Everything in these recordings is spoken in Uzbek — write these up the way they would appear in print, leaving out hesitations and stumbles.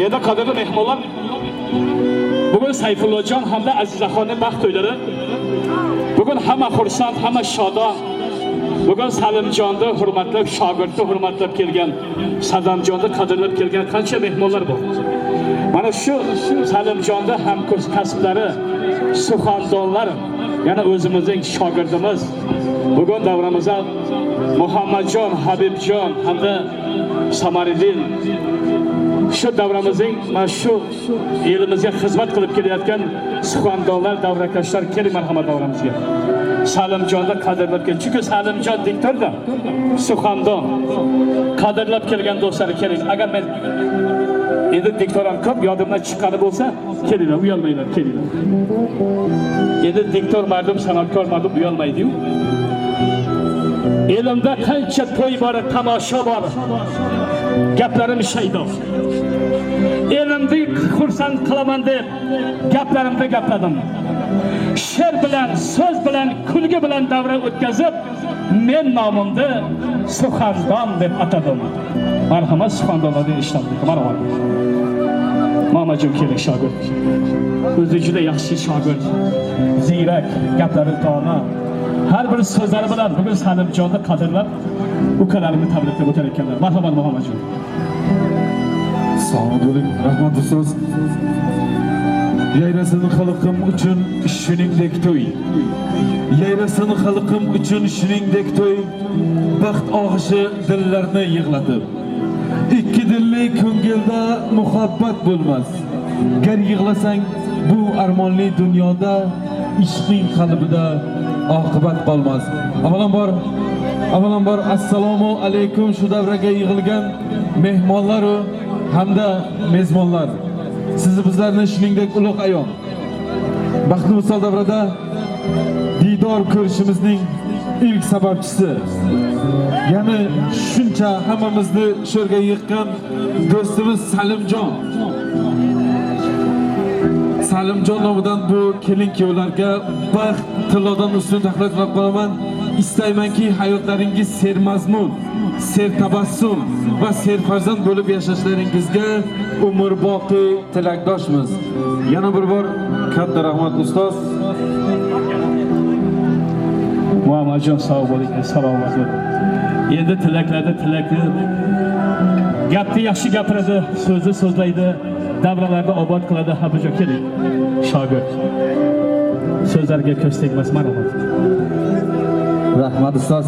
Endi qadrli mehmonlar, bugun Sayfullojon hamda Azizaxonning baxt to'ylari. Bugun hamma xursand, hamma shodon. Bugun Salimjonni hurmatlab, shogirdni hurmatlab kelgan, Sadamjonni qadrlab kelgan qancha mehmonlar bor. Mana shu Salimjonni ham kasblari, suxandonlar, yana o'zimizning shogirdimiz. Bugun davramizda Muhammadjon, Habibjon hamda Samariddin shu davramizning mana shu elimizga xizmat qilib kelayotgan suxandonlar, davrakashlar keling marhamat davramizga. Salimjonni qadrlab kelgan. Chunki Salimjon diktorda, suxandon qadrlab kelgan do'stlar keling. Agar men endi diktoram ko'p yodimdan chiqqani bo'lsa, kelinglar, uyalmanglar, kelinglar. Endi diktor mardum, sanotkor mardum uyalmaydi-yu. Elimda qancha to'y bor, tomosha bor. Gaplarim shaydo. Elimni xursand qilaman deb gaplarimda gapladim. She'r bilan, so'z bilan, kulgi bilan davra o'tkazib, men nomimni suxandon deb atadim. Marhamat, suxandonlarni eshitdik. Marhamat. Mamajim kerak shogird. O'zi juda yaxshi shogird. Ziyrak, gaplari to'g'ri. Har bir so'zlari bilan bugun Salimjonni qadrlab, ukalarimni tabriklab o'tar ekanlar. Marhamat Muhammadjon. Assalomu alaykum. Rahmat ustoz. Yayrasini xalqim uchun shuningdek to'y. Yayrasini xalqim uchun shuningdek to'y. Baxt og'ishi dillarni yig'latib. Ikki dilli ko'ngilda muhabbat bo'lmas. Gar yig'lasang bu armonli dunyoda ishqing qalbida oqibat qolmas. Avvalambor assalomu alaykum shu davraga yig'ilgan mehmonlar hamda mezbonlar. Sizni bizlarni shuningdek ulug' ayon. Baxtli misol davrada diydor ko'rishimizning ilk sababchisi. Ya'ni shuncha hammamizni sho'rga yiqqan do'stimiz Salimjon. Salimjon nomidan bu kelin-kuyovlarga baxt tilodan ustun tahlil qilib qolaman. Istaymanki hayotlaringiz sermazmun, sertabassum va serfarzand bo'lib yashashlaringizga umr boqiy tilakdoshmiz. Yana bir bor katta rahmat ustoz. Muhammadjon sog' bo'ling, salomat bo'ling. Endi tilaklarda tilakni gapni yaxshi gapiradi, so'zni so'zlaydi, davralarda obod qiladi. Habijo keling. Shogird. So'zlarga ko'z tegmas, marhamat. Rahmat ustoz.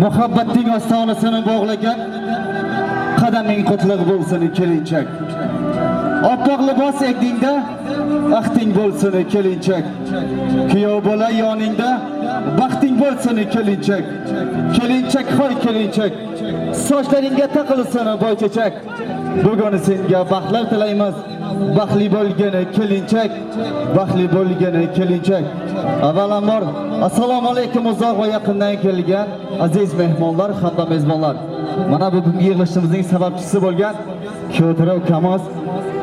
Muhabbatning ostonasini bog'lagan qadaming qutlug' bo'lsin kelinchak. Oppoq libos ekdingda baxting bo'lsin kelinchak. Kuyov bola yoningda baxting bo'lsin kelinchak. Kelinchak hoy kelinchak. Sochlaringga taqilsin boychechak. Bugun senga baxtlar tilaymiz. Baxtli bo'lgani kelinchak, baxtli bo'lgani kelinchak. Avvalambor assalomu alaykum uzoq va yaqindan kelgan aziz mehmonlar hamda mezbonlar. Mana bugungi yig'ilishimizning sababchisi bo'lgan Ko'tira ukamiz,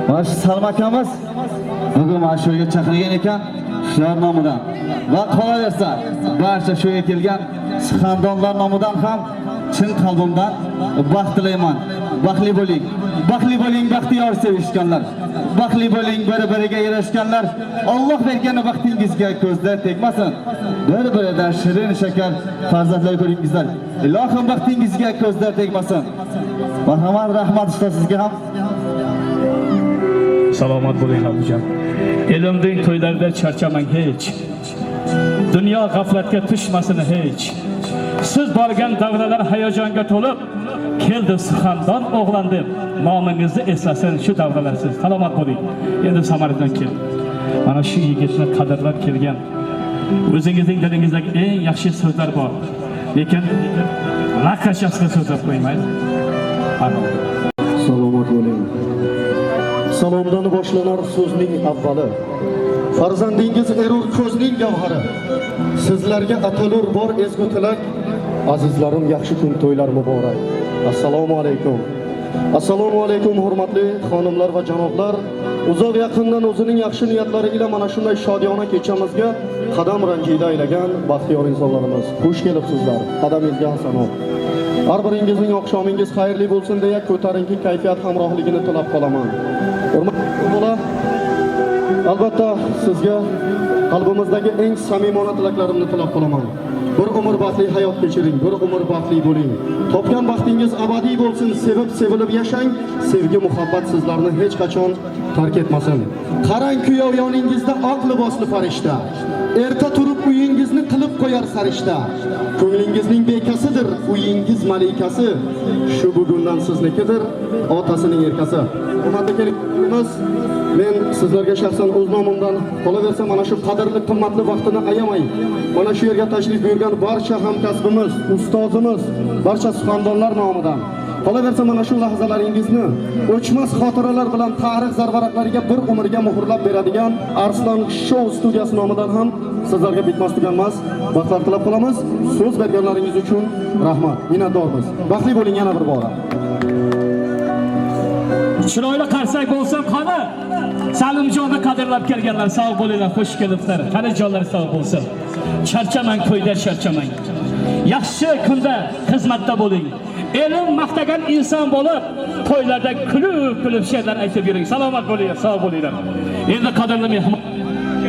mana shu Salma akamiz bugun mana shu yerga chaqirgan ekan, shular nomidan va qolaversa barcha shu yerga kelgan suxandonlar nomidan ham chin qalbimdan baxt tilayman. Baxtli bo'ling. Baxtli bo'ling, baxtiyor sevishganlar. Baxtli bo'ling, bir-biriga yarashganlar. Alloh bergan baxtingizga ko'zlar tegmasin. Bir-biridan shirin shakar farzandlar ko'ringizlar. Ilohim baxtingizga ko'zlar tegmasin. Marhamat, rahmat ustoz sizga ham. Salomat bo'ling Habijon. Elimning to'ylarida charchamang hech. Dunyo g'aflatga tushmasin hech. Siz borgan davralar hayajonga to'lib, keldi suxandon o'g'lan deb nomingizni eslasin shu davralar siz. Salomat bo'ling. Endi Samarqanddan kel. Mana shu yigitni qadrlab kelgan. O'zingizning dilingizdagi eng yaxshi so'zlar bor. Lekin laqashasiga so'zlab qo'ymaydi. Salomat bo'ling. Salomdan boshlanar so'zning avvali. Farzandingiz erur ko'zning gavhari. Sizlarga atalur bor ezgu tilak. Azizlarim, yaxshi kun to'ylar muborak. Assalomu alaykum. Assalomu alaykum hurmatli xonimlar va janoblar. Uzoq yaqindan o'zining yaxshi niyatlari ila mana shunday shodiyona kechamizga qadam ranjida aylagan baxtiyor insonlarimiz. Xush kelibsizlar. Qadamingizga hasanot. Har biringizning oqshomingiz xayrli bo'lsin deya ko'tarinki kayfiyat hamrohligini tilab qolaman. Hurmatli bola, albatta sizga qalbimizdagi eng samimona tilaklarimni tilab qolaman. Bir umr baxtli hayot kechiring, bir umr baxtli bo'ling. Topgan baxtingiz abadiy bo'lsin, sevib sevilib yashang, sevgi muhabbat sizlarni hech qachon tark etmasin. Qarang kuyov yoningizda oq libosli farishta. Erta turib uyingizni qilib qo'yar sarishta. Ko'nglingizning bekasidir, uyingiz malikasi. Shu bugundan siznikidir, otasining erkasi. Hurmatli kelishimiz, men sizlarga shaxsan o'z nomimdan qolaversa mana shu qadrli qimmatli vaqtini ayamay, mana shu yerga tashrif buyurgan barcha hamkasbimiz, ustozimiz, barcha suxandonlar nomidan qolaversa mana shu lahzalaringizni o'chmas xotiralar bilan tarix zarvaraqlariga bir umrga muhrlab beradigan Arslan Show studiyasi nomidan ham sizlarga bitmas tuganmas baxtlar tilab qolamiz. So'z berganlaringiz uchun rahmat. Minnatdormiz. Baxtli bo'ling yana bir bora. Chiroyli qarsak bo'lsin qani. Salimjonni qadrlab kelganlar sog' bo'linglar, xush kelibsizlar. Qani jonlar sog' bo'lsin. Charchamang, to'yda charchamang. Yaxshi kunda xizmatda bo'ling. Elim maqtagan inson bo'lib, to'ylarda kulib she'rlar aytib yuring. Salomat bo'ling, sog' bo'linglar. Endi qadrli mehmon